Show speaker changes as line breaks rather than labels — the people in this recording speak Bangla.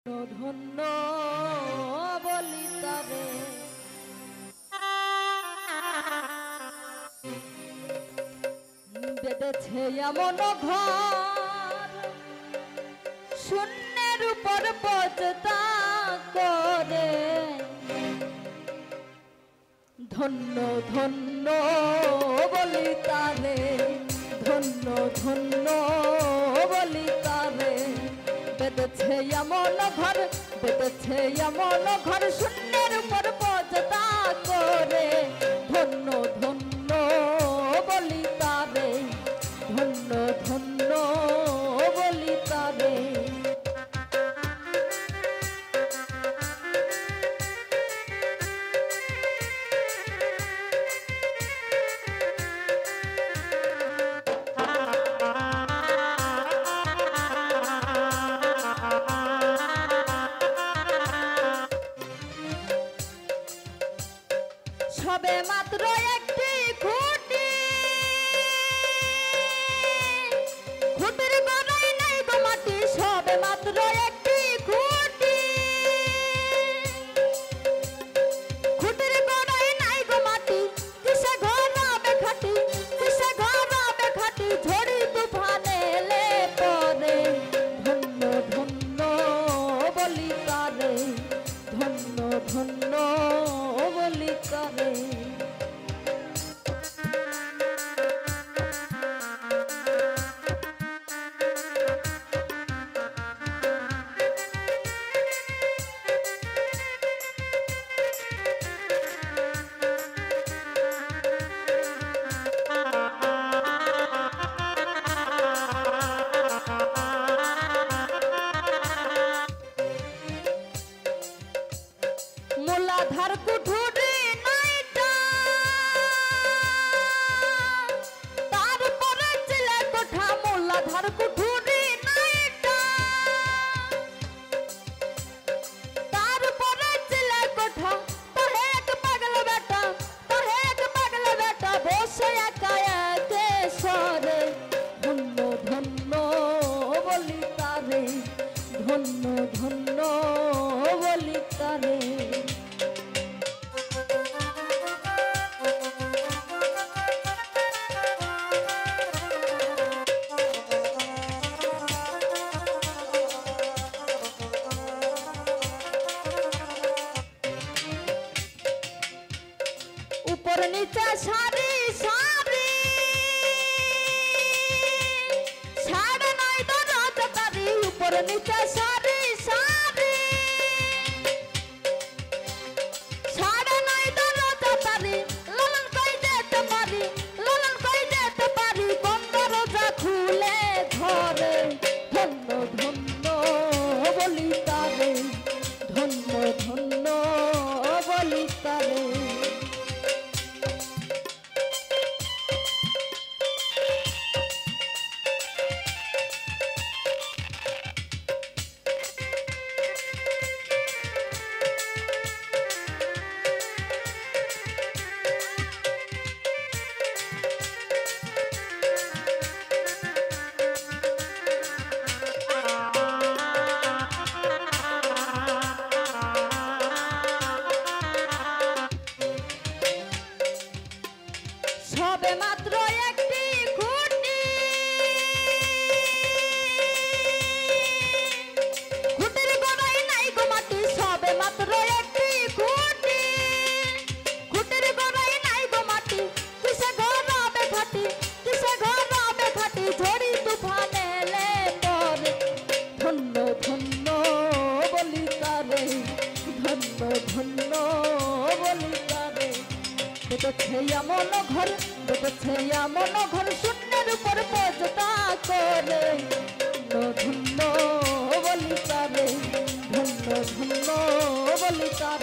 ধন্য বলি তবে বেঁধেছে এমন ঘর শূন্যের উপর পচতা করে ধন্য ধন্য বলি তারে ধন্য ধন্য বলি তারে বেঁধেছে এমন ঘর বেঁধেছে এমন ঘর শূন্যের উপর পচতা করে ধন্য ধন্য বলি তারে ধন্য ধন্য বলি তারে সবে মাত্র একটি খুঁটি খুঁটির গোড়ায় নাই গো মাটি সবে মাত্র একটি খুঁটি খুঁটির গোড়ায় নাই গো মাটি কিসে ঘর হবে খাটি কিসে ঘর হবে খাটি ঝড়ি তুফানে এলে পরে ধন্য ধন্য বলি তারে ধন্য ধন্য বলি তারে মূলাধার কুঠুরি নাইটা তারপরে চিলে কোঠা মূলাধার কুঠুরি নাইটা তারপরে চিলে কোঠা তাহে এক পাগল বেটা বসে একা একে সরে ধন্য ধন্য বলি তারে ধন্য ধন্য বলি তারে উপর নিচে সারি সারি সাড়ে নয় দরজ তারি উপর নিচে সারি সারি সাড়ে নয় দরজ তারি লালন কই যেতে পারি কোন দরজা খুলে ধরে ধন্য ধন্য বলি তারে ধন্য ধন্য বলি তারে সবে মাত্র একটি খুঁটি খুঁটির গোড়ায় নাই গো মাটি সবে মাত্র একটি খুঁটি খুঁটির গোড়ায় নাই গো মাটি কিসে ঘর হবে খাটি কিসে ঘর হবে খাটি ঝড়ি তুফানে এলে পরে ধন্য ধন্য বলি তারে ধন্য ধন্য বলি তারে বেঁধেছে এমন ঘর বেঁধেছে এমন ঘর শূন্যের উপর পচতা করে ধন্য ধন্য বলি তারে ধন্য ধন্য বলি তারে